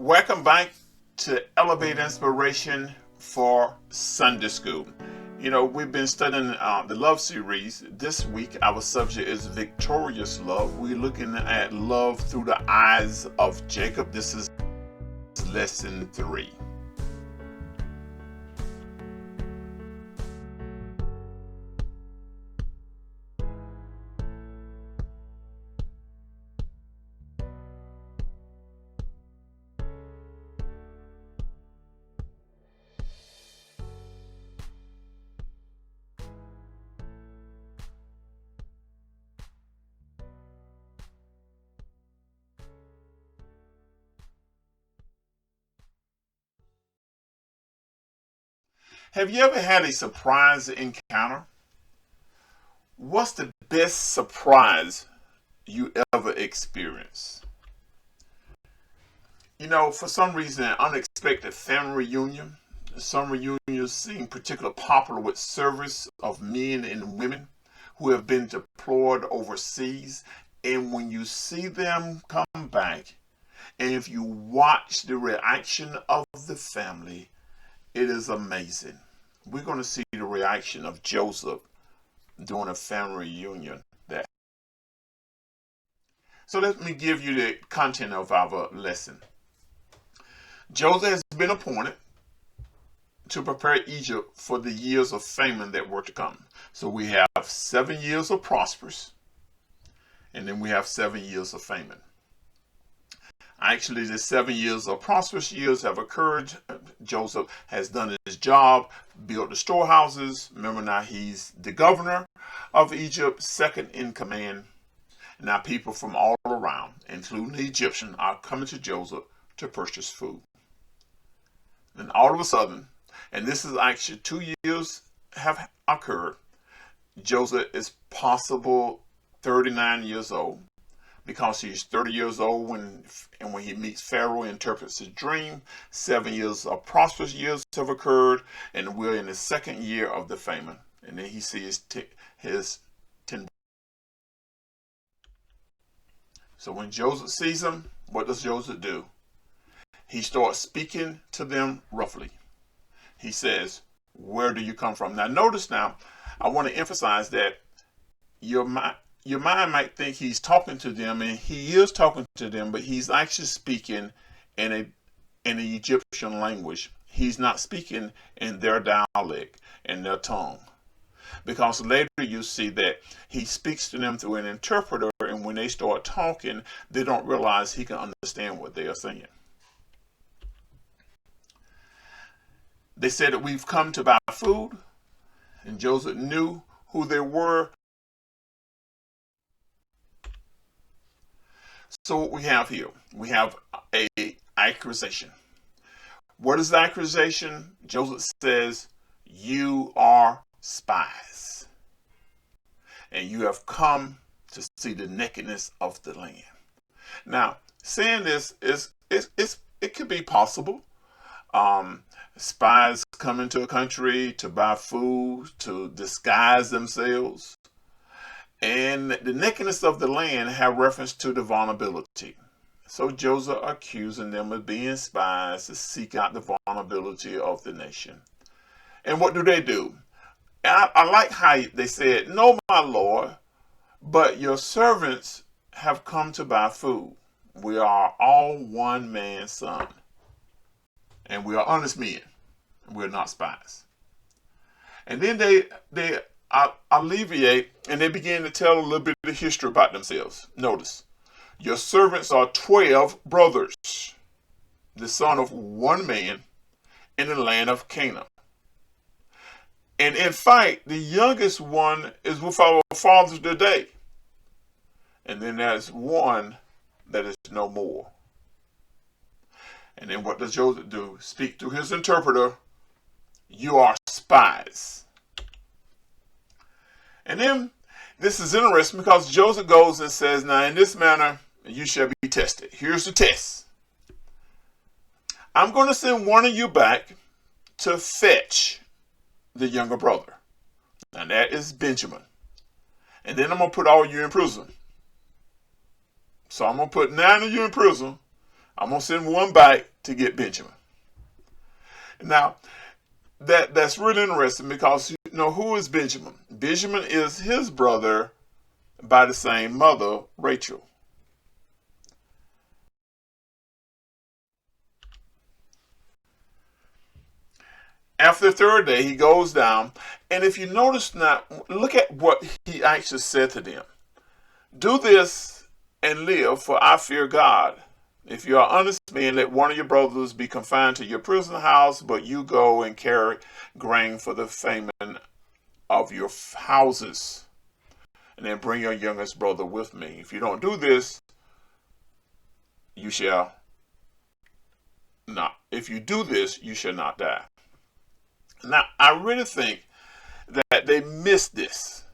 Welcome back to Elevate Inspiration for Sunday School. We've been studying the love series. This week, our subject is victorious love. We're looking at love through the eyes of Jacob. This is lesson 3. Have you ever had a surprise encounter? What's the best surprise you ever experienced? For some reason, an unexpected family reunion. Some reunions seem particularly popular with service of men and women who have been deployed overseas. And when you see them come back, and if you watch the reaction of the family, it is amazing. We're going to see the reaction of Joseph during a family reunion there. So let me give you the content of our lesson. Joseph has been appointed to prepare Egypt for the years of famine that were to come. So we have 7 years of prosperous, and then we have 7 years of famine. Actually, the 7 years of prosperous years have occurred. Joseph has done his job, built the storehouses. Remember, now he's the governor of Egypt, second in command. Now people from all around, including the Egyptian, are coming to Joseph to purchase food. Then all of a sudden, and this is actually 2 years have occurred, Joseph is possible 39 years old. Because he's 30 years old when he meets Pharaoh and interprets his dream. 7 years of prosperous years have occurred, and we're in the second year of the famine. And then he sees his 10. So when Joseph sees them, what does Joseph do? He starts speaking to them roughly. He says, "Where do you come from?" Now notice now, I want to emphasize that your mind might think he's talking to them, and he is talking to them, but he's actually speaking in an Egyptian language. He's not speaking in their dialect, in their tongue. Because later you see that he speaks to them through an interpreter, and when they start talking, they don't realize he can understand what they are saying. They said that we've come to buy food, and Joseph knew who they were. So what we have here, we have a accusation. What is the accusation? Joseph says, "You are spies, and you have come to see the nakedness of the land." Now, saying this it could be possible. Spies come into a country to buy food, to disguise themselves. And the nakedness of the land have reference to the vulnerability. So Joseph accusing them of being spies to seek out the vulnerability of the nation. And what do? I like how they said, "No, my Lord, but your servants have come to buy food. We are all one man's son, and we are honest men. We're not spies." And then they alleviate, and they begin to tell a little bit of history about themselves. Notice, your servants are 12 brothers, the son of one man in the land of Canaan. And in fact, the youngest one is with our fathers today. And then there's one that is no more. And then what does Joseph do? Speak to his interpreter. "You are spies." And then this is interesting because Joseph goes and says, "Now in this manner you shall be tested." Here's the test. "I'm going to send one of you back to fetch the younger brother. And that is Benjamin. And then I'm going to put all of you in prison. So I'm going to put 9 of you in prison, I'm going to send one back to get Benjamin. Now, that's really interesting because, who is Benjamin? Benjamin is his brother by the same mother, Rachel. After the third day, he goes down. And if you notice now, look at what he actually said to them. Do this and live, for I fear God. If you are honest men, let one of your brothers be confined to your prison house, but you go and carry grain for the famine of your houses. And then bring your youngest brother with me. If you don't do this, you shall not. If you do this, you shall not die. Now, I really think that they missed this.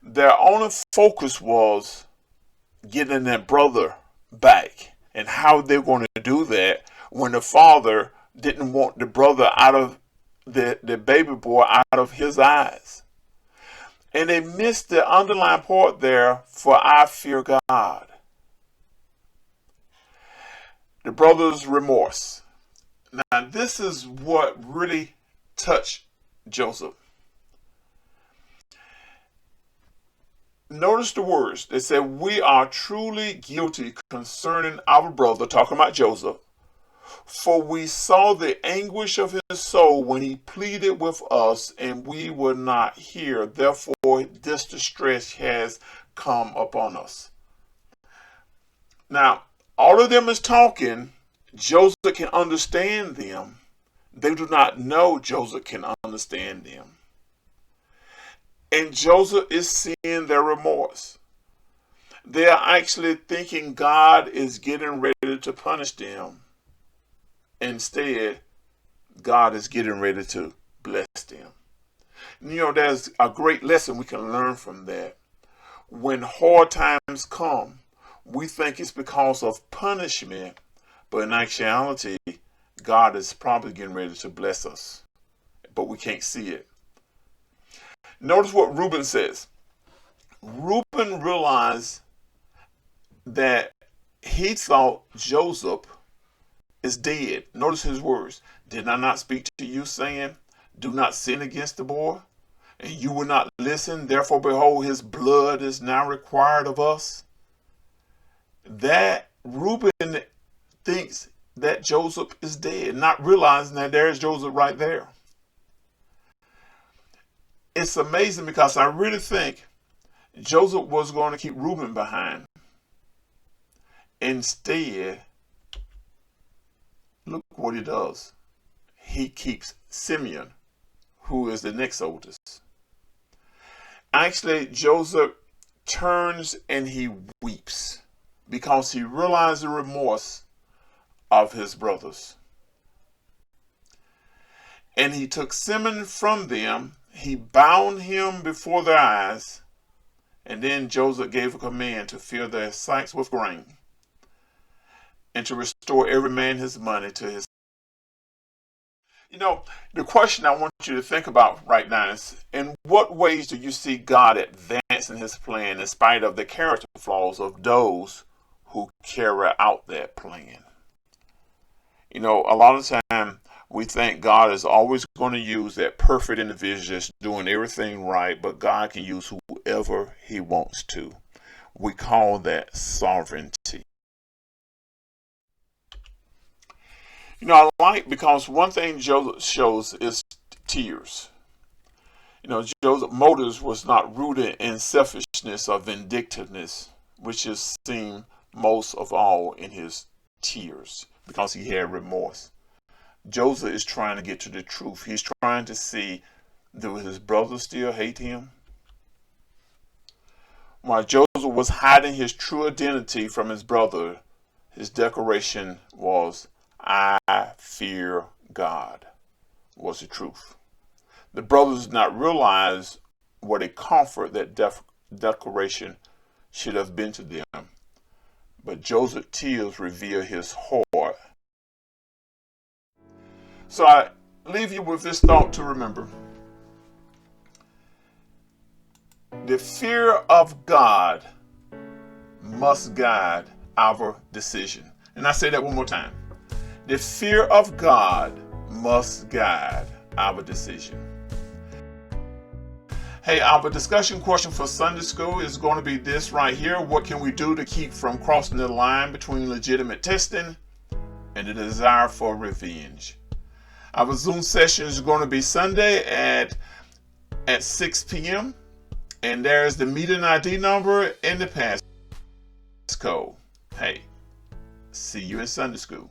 Their only focus was getting their brother back and how they're going to do that when the father didn't want the brother out of the baby boy out of his eyes. And they missed the underlying part there, for I fear God. The brother's remorse. Now, this is what really touched Joseph. Notice the words. They said, we are truly guilty concerning our brother, talking about Joseph, for we saw the anguish of his soul when he pleaded with us, and we would not hear. Therefore, this distress has come upon us. Now, all of them is talking. Joseph can understand them. They do not know Joseph can understand them. And Joseph is seeing their remorse. They are actually thinking God is getting ready to punish them. Instead, God is getting ready to bless them. There's a great lesson we can learn from that. When hard times come, we think it's because of punishment, but in actuality, God is probably getting ready to bless us, but we can't see it. Notice what Reuben says. Reuben realized that he thought Joseph is dead. Notice his words. Did I not speak to you, saying, do not sin against the boy? And you will not listen. Therefore, behold, his blood is now required of us. That Reuben thinks that Joseph is dead, not realizing that there's Joseph right there. It's amazing because I really think Joseph was going to keep Reuben behind. Instead, look what he does. He keeps Simeon, who is the next oldest. Actually, Joseph turns and he weeps because he realized the remorse of his brothers. And he took Simeon from them. He bound him before their eyes. And then Joseph gave a command to fill their sacks with grain and to restore every man his money to his. The question I want you to think about right now is, in what ways do you see God advancing his plan in spite of the character flaws of those who carry out that plan? A lot of the time we think God is always going to use that perfect individual that's doing everything right, but God can use whoever he wants to. We call that sovereignty. I like, because one thing Joseph shows is tears. Joseph's motives was not rooted in selfishness or vindictiveness, which is seen most of all in his tears, because he had remorse. Joseph is trying to get to the truth. He's trying to see, do his brothers still hate him? While Joseph was hiding his true identity from his brother, his declaration was, I fear God, was the truth. The brothers did not realize what a comfort that declaration should have been to them. But Joseph's tears reveal his heart. So I leave you with this thought to remember. The fear of God must guide our decision. And I say that one more time. The fear of God must guide our decision. Hey, our discussion question for Sunday school is going to be this right here. What can we do to keep from crossing the line between legitimate testing and the desire for revenge? Our Zoom session is going to be Sunday at 6 p.m. And there's the meeting ID number and the passcode. Hey, see you in Sunday school.